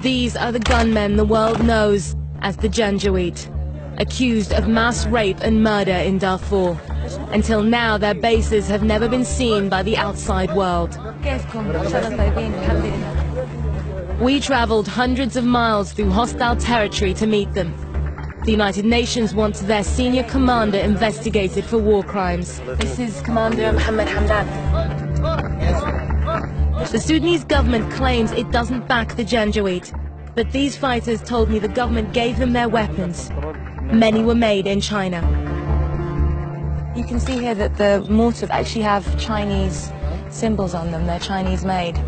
These are the gunmen the world knows as the Janjaweed, accused of mass rape and murder in Darfur. Until now, their bases have never been seen by the outside world. We traveled hundreds of miles through hostile territory to meet them. The United Nations wants their senior commander investigated for war crimes. This is Commander Mohammed Hamdan. The Sudanese government claims it doesn't back the Janjaweed, but these fighters told me the government gave them their weapons. Many were made in China. You can see here that the mortars actually have Chinese symbols on them. They're Chinese made.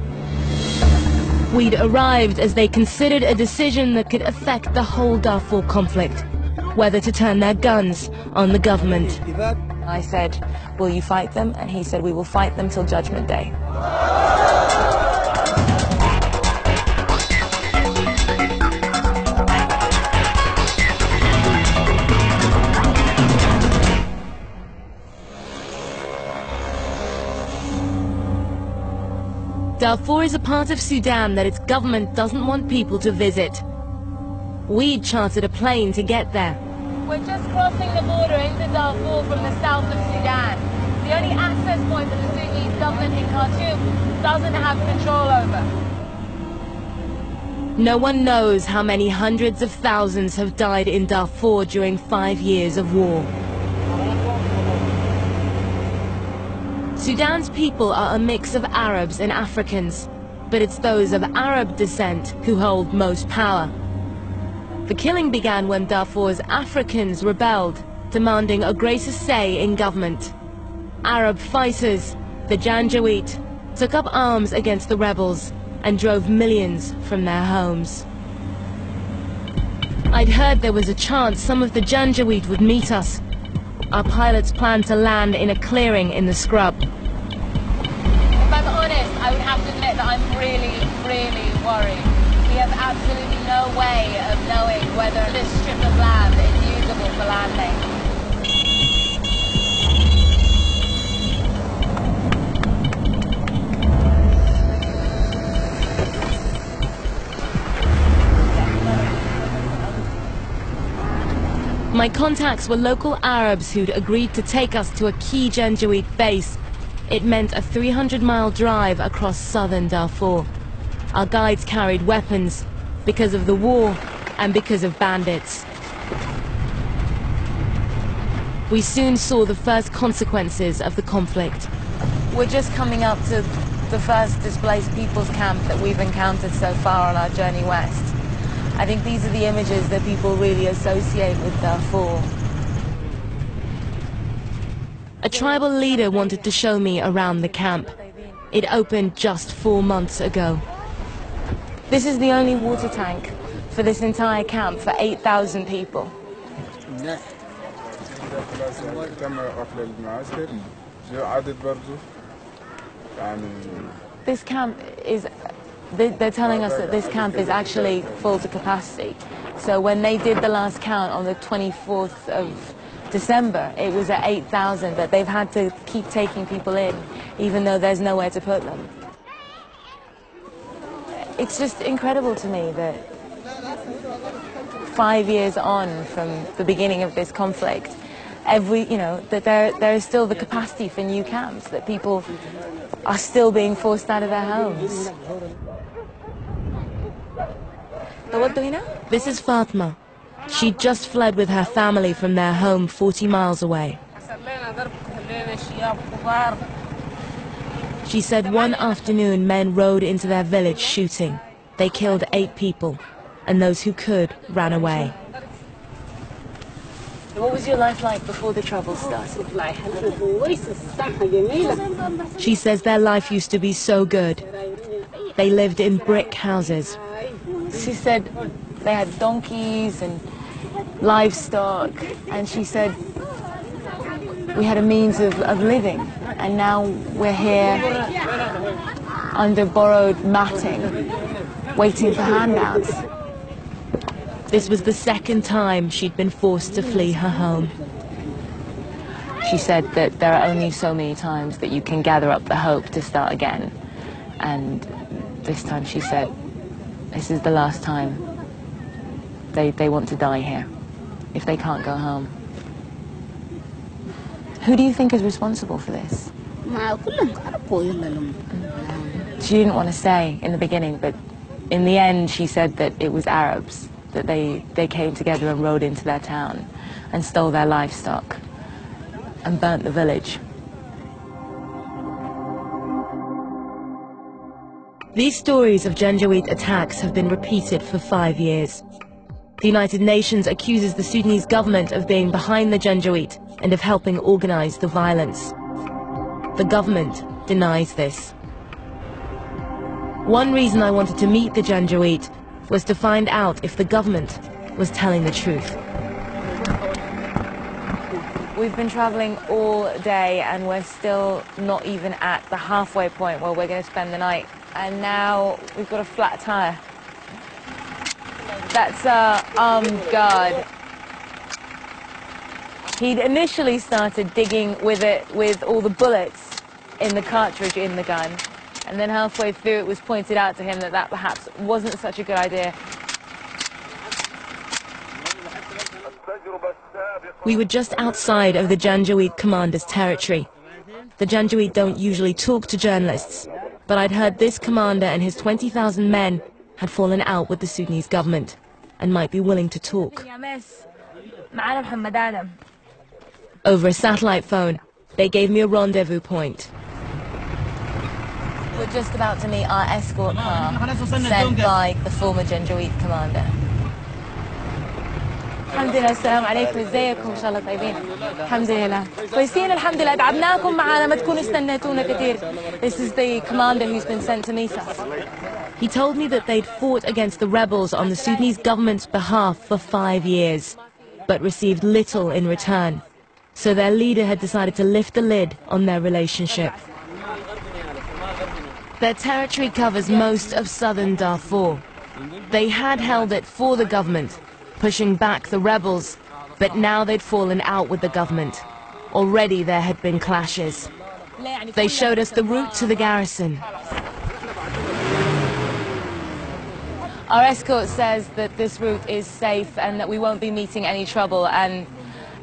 We'd arrived as they considered a decision that could affect the whole Darfur conflict, whether to turn their guns on the government. I said, will you fight them? And he said, we will fight them till Judgment Day. Darfur is a part of Sudan that its government doesn't want people to visit. We'd chartered a plane to get there. We're just crossing the border into Darfur from the south of Sudan. The only access point that the Sudanese government in Khartoum doesn't have control over. No one knows how many hundreds of thousands have died in Darfur during 5 years of war. Sudan's people are a mix of Arabs and Africans, but it's those of Arab descent who hold most power. The killing began when Darfur's Africans rebelled, demanding a greater say in government. Arab fighters, the Janjaweed, took up arms against the rebels and drove millions from their homes. I'd heard there was a chance some of the Janjaweed would meet us. Our pilots planned to land in a clearing in the scrub. If I'm honest, I would have to admit that I'm really worried. We have absolutely no way of knowing whether this strip of land is usable for landing. My contacts were local Arabs who'd agreed to take us to a key Janjaweed base. It meant a 300-mile drive across southern Darfur. Our guides carried weapons because of the war and because of bandits. We soon saw the first consequences of the conflict. We're just coming up to the first displaced people's camp that we've encountered so far on our journey west. I think these are the images that people really associate with Darfur. A tribal leader wanted to show me around the camp. It opened just 4 months ago. This is the only water tank for this entire camp for 8,000 people. This camp is... They're telling us that this camp is actually full to capacity. So when they did the last count on the 24th of December, it was at 8,000, but they've had to keep taking people in, even though there's nowhere to put them. It's just incredible to me that 5 years on from the beginning of this conflict, that there is still the capacity for new camps, that people are still being forced out of their homes. This is Fatma. She just fled with her family from their home 40 miles away. She said one afternoon men rode into their village shooting. They killed 8 people, and those who could ran away. What was your life like before the trouble started? She says their life used to be so good. They lived in brick houses. She said they had donkeys and livestock, and she said we had a means of living, and now we're here under borrowed matting, waiting for handouts. This was the second time she'd been forced to flee her home. She said that there are only so many times that you can gather up the hope to start again. And this time she said, this is the last time they want to die here, if they can't go home. Who do you think is responsible for this? She didn't want to say in the beginning, but in the end she said that it was Arabs, that they came together and rode into their town and stole their livestock and burnt the village. These stories of Janjaweed attacks have been repeated for 5 years. The United Nations accuses the Sudanese government of being behind the Janjaweed and of helping organize the violence. The government denies this. One reason I wanted to meet the Janjaweed was to find out if the government was telling the truth. We've been traveling all day and we're still not even at the halfway point where we're going to spend the night. And now we've got a flat tire. That's our armed guard. He'd initially started digging with it with all the bullets in the cartridge in the gun. And then halfway through it was pointed out to him that that perhaps wasn't such a good idea. We were just outside of the Janjaweed commander's territory. The Janjaweed don't usually talk to journalists, but I'd heard this commander and his 20,000 men had fallen out with the Sudanese government and might be willing to talk. Over a satellite phone, they gave me a rendezvous point. We're just about to meet our escort car sent by the former Janjaweed commander. الحمد لله السلام عليكم ازيكم ان شاء الله طيبين الحمد لله كويسين الحمد لله تعبناكم معانا ما تكونوا استنيتونا كثير. This is the commander who's been sent to meet us. He told me that they'd fought against the rebels on the Sudanese government's behalf for 5 years but received little in return, so their leader had decided to lift the lid on their relationship. Their territory covers most of southern Darfur. They had held it for the government, pushing back the rebels, but now they'd fallen out with the government. Already there had been clashes. They showed us the route to the garrison. Our escort says that this route is safe and that we won't be meeting any trouble, and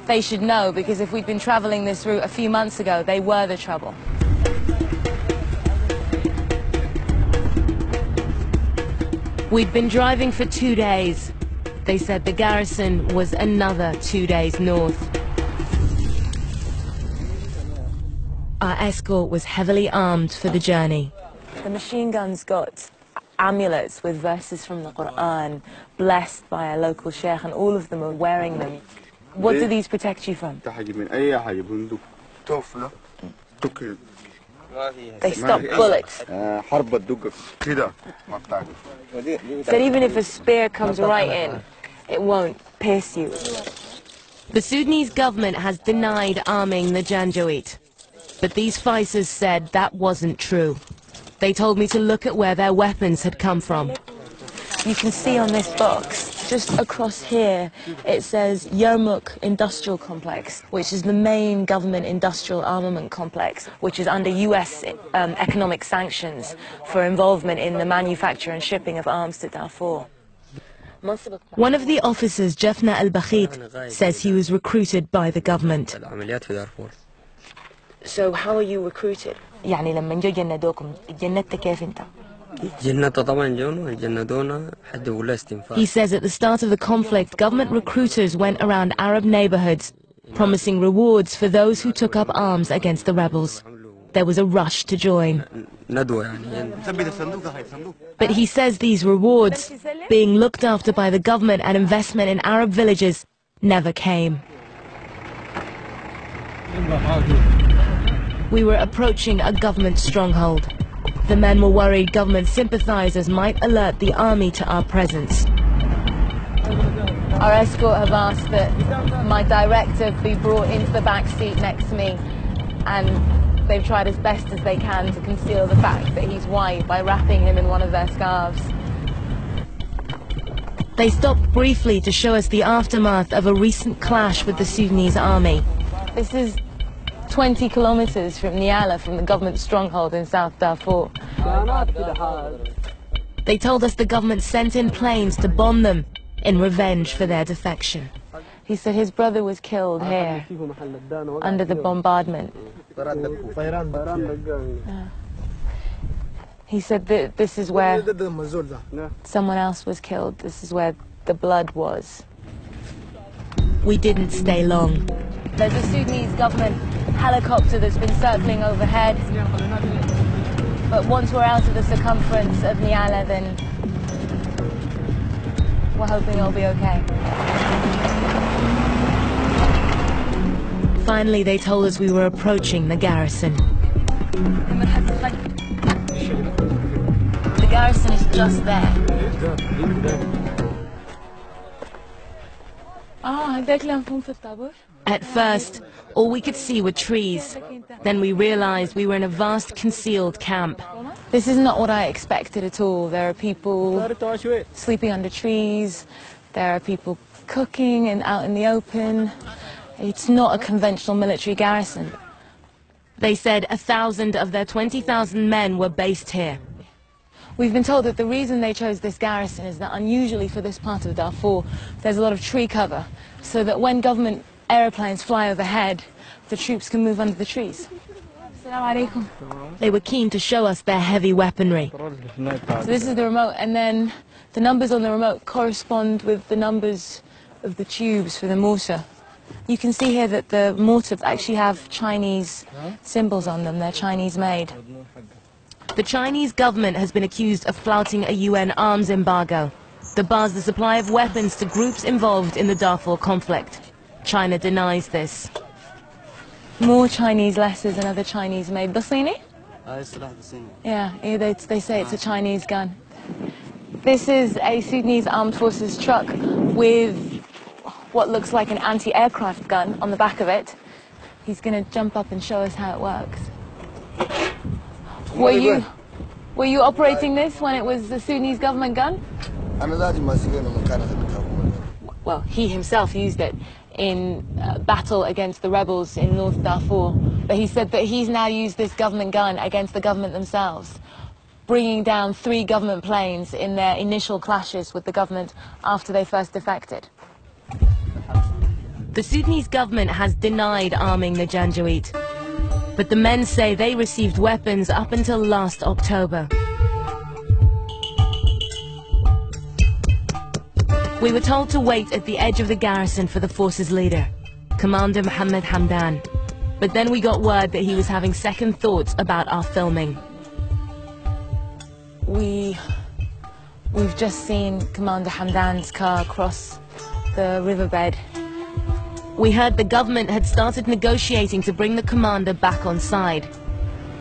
they should know, because if we'd been traveling this route a few months ago, they were the trouble. We'd been driving for 2 days. They said the garrison was another 2 days north. Our escort was heavily armed for the journey. The machine guns got amulets with verses from the Quran, blessed by a local sheikh, and all of them are wearing them. What do these protect you from? They stop bullets. That even if a spear comes right in, it won't pierce you. The Sudanese government has denied arming the Janjaweed, but these fighters said that wasn't true. They told me to look at where their weapons had come from. You can see on this box, just across here, it says Yarmouk Industrial Complex, which is the main government industrial armament complex, which is under US economic sanctions for involvement in the manufacture and shipping of arms to Darfur. One of the officers, Jafna al-Bakhit, says he was recruited by the government. So how are you recruited? يعني لما جو جندوكم جندت كيف انت؟ He says at the start of the conflict, government recruiters went around Arab neighborhoods, promising rewards for those who took up arms against the rebels. There was a rush to join. But he says these rewards, being looked after by the government and investment in Arab villages, never came. We were approaching a government stronghold. The men were worried government sympathizers might alert the army to our presence. Our escort have asked that my director be brought into the back seat next to me, and they've tried as best as they can to conceal the fact that he's white by wrapping him in one of their scarves. They stopped briefly to show us the aftermath of a recent clash with the Sudanese army. This is 20 kilometers from Niala, from the government stronghold in South Darfur. They told us the government sent in planes to bomb them in revenge for their defection. He said his brother was killed here under the bombardment. He said that this is where someone else was killed. This is where the blood was. We didn't stay long. There's a Sudanese government helicopter that's been circling overhead. But once we're out of the circumference of Niala, then we're hoping it'll be okay. Finally, they told us we were approaching the garrison. The garrison is just there. At first, all we could see were trees. Then we realized we were in a vast concealed camp. This is not what I expected at all. There are people sleeping under trees. There are people cooking and out in the open. It's not a conventional military garrison. They said 1,000 of their 20,000 men were based here. We've been told that the reason they chose this garrison is that unusually for this part of Darfur, there's a lot of tree cover, so that when government aeroplanes fly overhead, the troops can move under the trees. They were keen to show us their heavy weaponry. So this is the remote, and then the numbers on the remote correspond with the numbers of the tubes for the mortar. You can see here that the mortars actually have Chinese symbols on them. They're Chinese made. The Chinese government has been accused of flouting a UN arms embargo that bars the supply of weapons to groups involved in the Darfur conflict. China denies this. More Chinese letters and other Chinese made. Basini? Yeah, they say it's a Chinese gun. This is a Sudanese armed forces truck with what looks like an anti-aircraft gun on the back of it. He's going to jump up and show us how it works. Were you operating this when it was the Sudanese government gun? Well, he himself used it in battle against the rebels in North Darfur. But he said that he's now used this government gun against the government themselves, bringing down 3 government planes in their initial clashes with the government after they first defected. The Sudanese government has denied arming the Janjaweed, but the men say they received weapons up until last October. We were told to wait at the edge of the garrison for the force's leader, Commander Mohammed Hamdan. But then we got word that he was having second thoughts about our filming. We've just seen Commander Hamdan's car cross the riverbed. We heard the government had started negotiating to bring the commander back on side.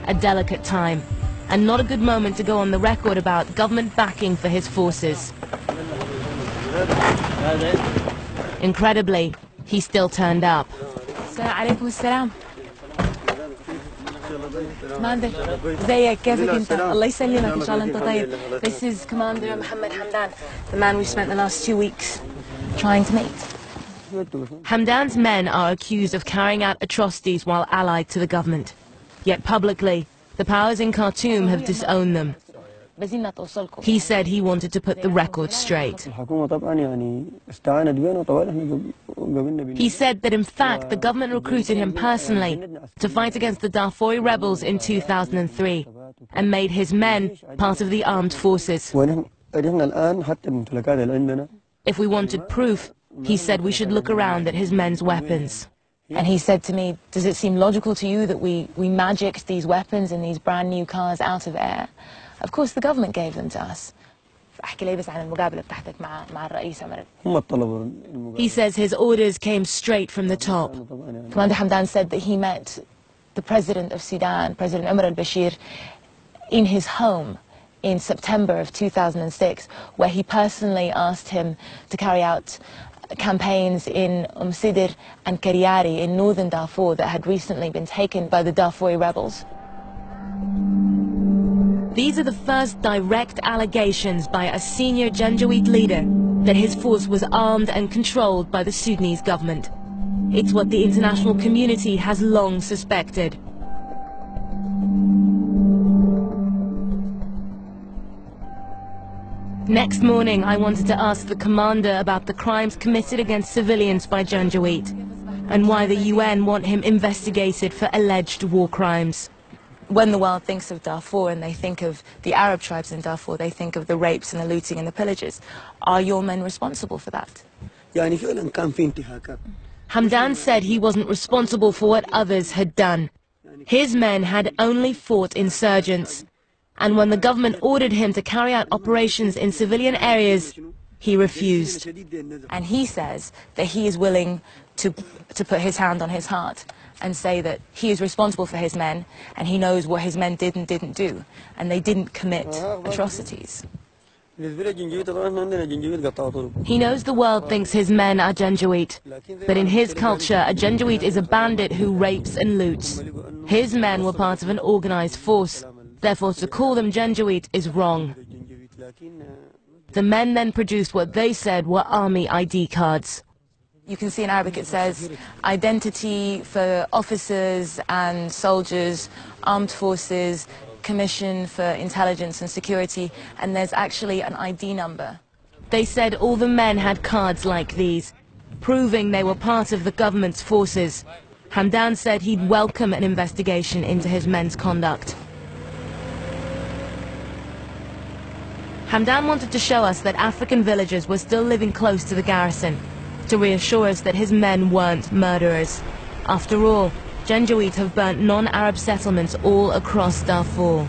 A delicate time, and not a good moment to go on the record about government backing for his forces. Incredibly, he still turned up. Commander, زيك كيفك انت؟ الله يسلمك ان شاء الله انت طيب. This is Commander Mohammed Hamdan, the man we spent the last 2 weeks trying to meet. Hamdan's men are accused of carrying out atrocities while allied to the government. Yet publicly, the powers in Khartoum have disowned them. He said he wanted to put the record straight. He said that in fact the government recruited him personally to fight against the Darfur rebels in 2003 and made his men part of the armed forces. If we wanted proof, he said we should look around at his men's weapons. And he said to me, does it seem logical to you that we magicked these weapons in these brand new cars out of air? Of course the government gave them to us. He says his orders came straight from the top. Commander Hamdan said that he met the president of Sudan, President Umar al-Bashir, in his home in September of 2006, where he personally asked him to carry out campaigns in Sidr and Kariari in northern Darfur that had recently been taken by the Darfuri rebels. These are the first direct allegations by a senior Janjaweed leader that his force was armed and controlled by the Sudanese government. It's what the international community has long suspected. Next morning, I wanted to ask the commander about the crimes committed against civilians by Janjaweed and why the UN want him investigated for alleged war crimes. When the world thinks of Darfur and they think of the Arab tribes in Darfur, they think of the rapes and the looting and the pillages. Are your men responsible for that? Hamdan said he wasn't responsible for what others had done. His men had only fought insurgents. And when the government ordered him to carry out operations in civilian areas, he refused. And he says that he is willing to put his hand on his heart and say that he is responsible for his men and he knows what his men did and didn't do, and they didn't commit atrocities. He knows the world thinks his men are Janjaweed, but in his culture, a Janjaweed is a bandit who rapes and loots. His men were part of an organized force, therefore to call them Janjaweed is wrong. The men then produced what they said were army ID cards. You can see in Arabic it says identity for officers and soldiers, armed forces, commission for intelligence and security, and there's actually an ID number. They said all the men had cards like these, proving they were part of the government's forces. Hamdan said he'd welcome an investigation into his men's conduct. Hamdan wanted to show us that African villagers were still living close to the garrison, to reassure us that his men weren't murderers. After all, Janjaweed have burnt non-Arab settlements all across Darfur.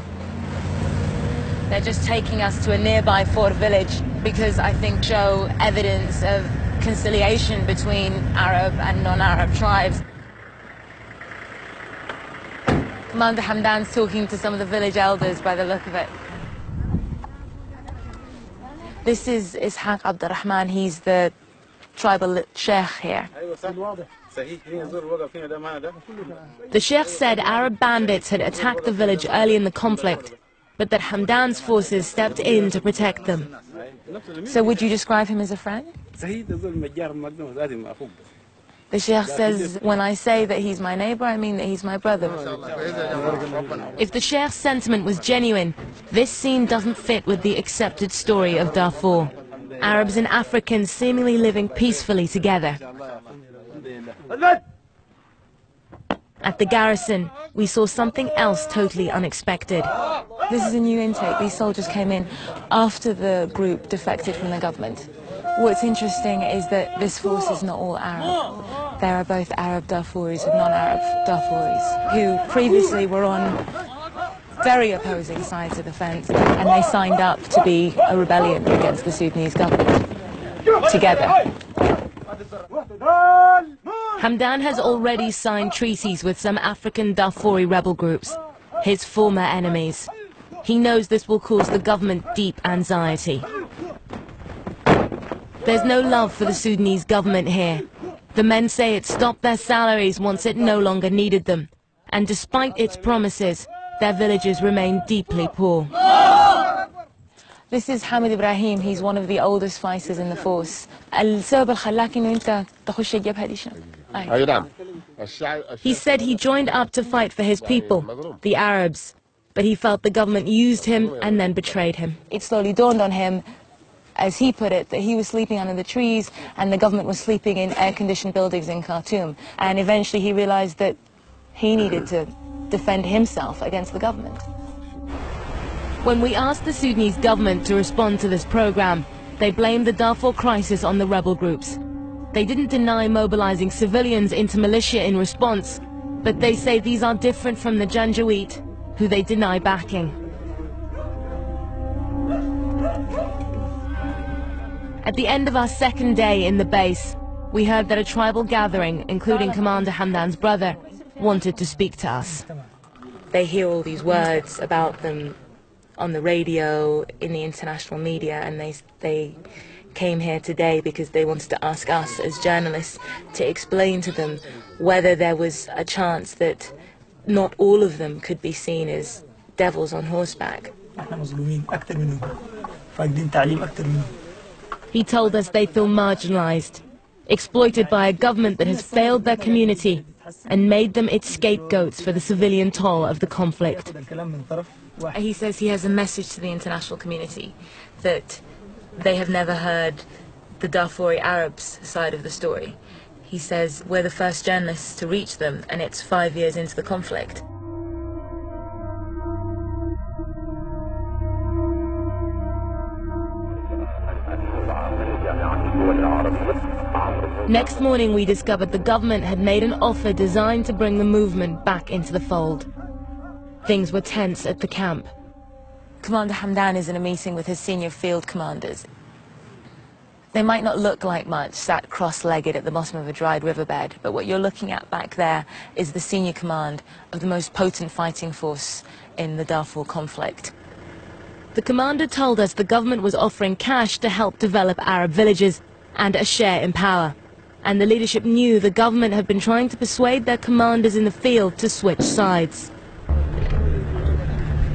They're just taking us to a nearby fort village because I think show evidence of conciliation between Arab and non-Arab tribes. Commander Hamdan's talking to some of the village elders by the look of it. This is Ishaq Abdurrahman, he's the tribal sheikh here. The sheikh said Arab bandits had attacked the village early in the conflict, but that Hamdan's forces stepped in to protect them. So would you describe him as a friend? The sheikh says, when I say that he's my neighbor, I mean that he's my brother. If the sheikh's sentiment was genuine, this scene doesn't fit with the accepted story of Darfur. Arabs and Africans seemingly living peacefully together. At the garrison, we saw something else totally unexpected. This is a new intake. These soldiers came in after the group defected from the government. What's interesting is that this force is not all Arab. There are both Arab Darfuris and non-Arab Darfuris who previously were on very opposing sides of the fence, and they signed up to be a rebellion against the Sudanese government together. Hamdan has already signed treaties with some African Darfuri rebel groups, his former enemies. He knows this will cause the government deep anxiety. There's no love for the Sudanese government here. The men say it stopped their salaries once it no longer needed them. And despite its promises, their villages remain deeply poor. This is Hamid Ibrahim. He's one of the oldest fighters in the force. He said he joined up to fight for his people, the Arabs, but he felt the government used him and then betrayed him. It slowly dawned on him, as he put it, that he was sleeping under the trees and the government was sleeping in air-conditioned buildings in Khartoum. And eventually he realized that he needed to defend himself against the government. When we asked the Sudanese government to respond to this program, they blamed the Darfur crisis on the rebel groups. They didn't deny mobilizing civilians into militia in response, but they say these are different from the Janjaweed, who they deny backing. At the end of our second day in the base, we heard that a tribal gathering, including Commander Hamdan's brother, wanted to speak to us. They hear all these words about them on the radio, in the international media, and they came here today because they wanted to ask us as journalists to explain to them whether there was a chance that not all of them could be seen as devils on horseback. He told us they feel marginalized, exploited by a government that has failed their community and made them its scapegoats for the civilian toll of the conflict. He says he has a message to the international community that they have never heard the Darfuri Arabs' side of the story. He says we're the first journalists to reach them, and it's 5 years into the conflict. Next morning we discovered the government had made an offer designed to bring the movement back into the fold. Things were tense at the camp. Commander Hamdan is in a meeting with his senior field commanders. They might not look like much, sat cross-legged at the bottom of a dried riverbed, but what you're looking at back there is the senior command of the most potent fighting force in the Darfur conflict. The commander told us the government was offering cash to help develop Arab villages and a share in power. And the leadership knew the government had been trying to persuade their commanders in the field to switch sides.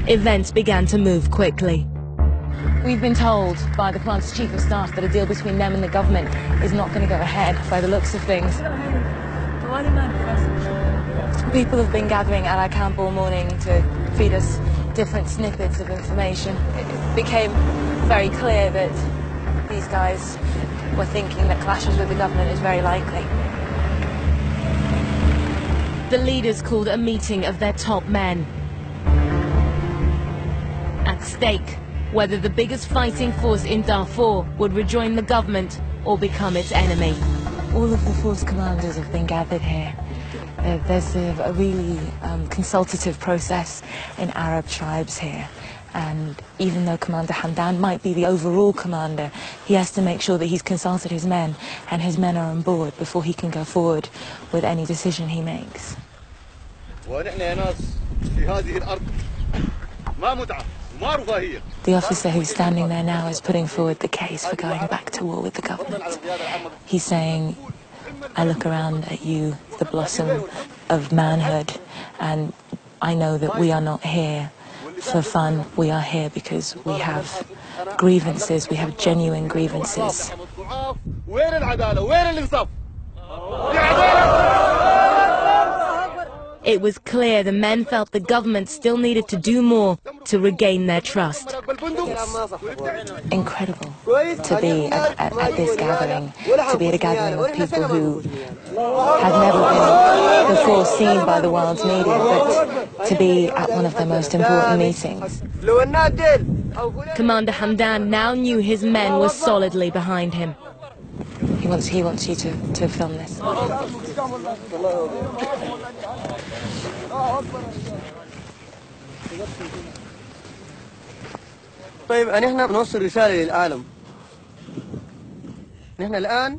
Events began to move quickly. We've been told by the commander's chief of staff that a deal between them and the government is not going to go ahead by the looks of things. People have been gathering at our camp all morning to feed us different snippets of information. It became very clear that these guys were thinking that clashes with the government is very likely. The leaders called a meeting of their top men. At stake, whether the biggest fighting force in Darfur would rejoin the government or become its enemy. All of the force commanders have been gathered here. There's a really consultative process in Arab tribes here. And even though Commander Hamdan might be the overall commander, he has to make sure that he's consulted his men and his men are on board before he can go forward with any decision he makes. The officer who's standing there now is putting forward the case for going back to war with the government. He's saying, I look around at you, the blossom of manhood, and I know that we are not here for fun. We are here because we have grievances, we have genuine grievances. It was clear the men felt the government still needed to do more to regain their trust. It's incredible to be at this gathering, to be at a gathering of people who have never been before seen by the world's media, but to be at one of their most important meetings. Commander Hamdan now knew his men were solidly behind him. He wants you to film this.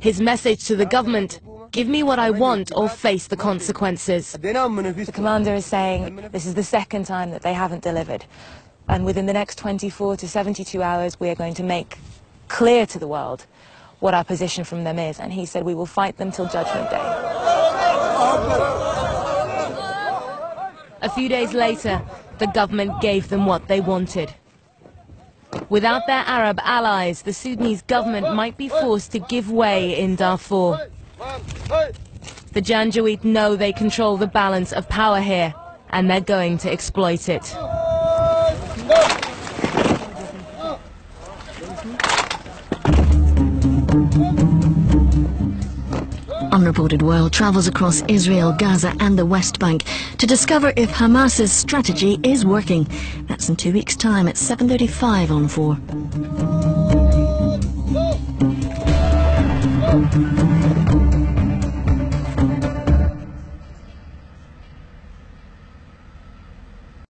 His message to the government: give me what I want or face the consequences. The commander is saying this is the second time that they haven't delivered. And within the next 24 to 72 hours, we are going to make clear to the world what our position from them is. And he said we will fight them till Judgment Day. A few days later, the government gave them what they wanted. Without their Arab allies, the Sudanese government might be forced to give way in Darfur. The Janjaweed know they control the balance of power here, and they're going to exploit it. Unreported World travels across Israel, Gaza and the West Bank to discover if Hamas's strategy is working. That's in 2 weeks' time at 7:35 on 4.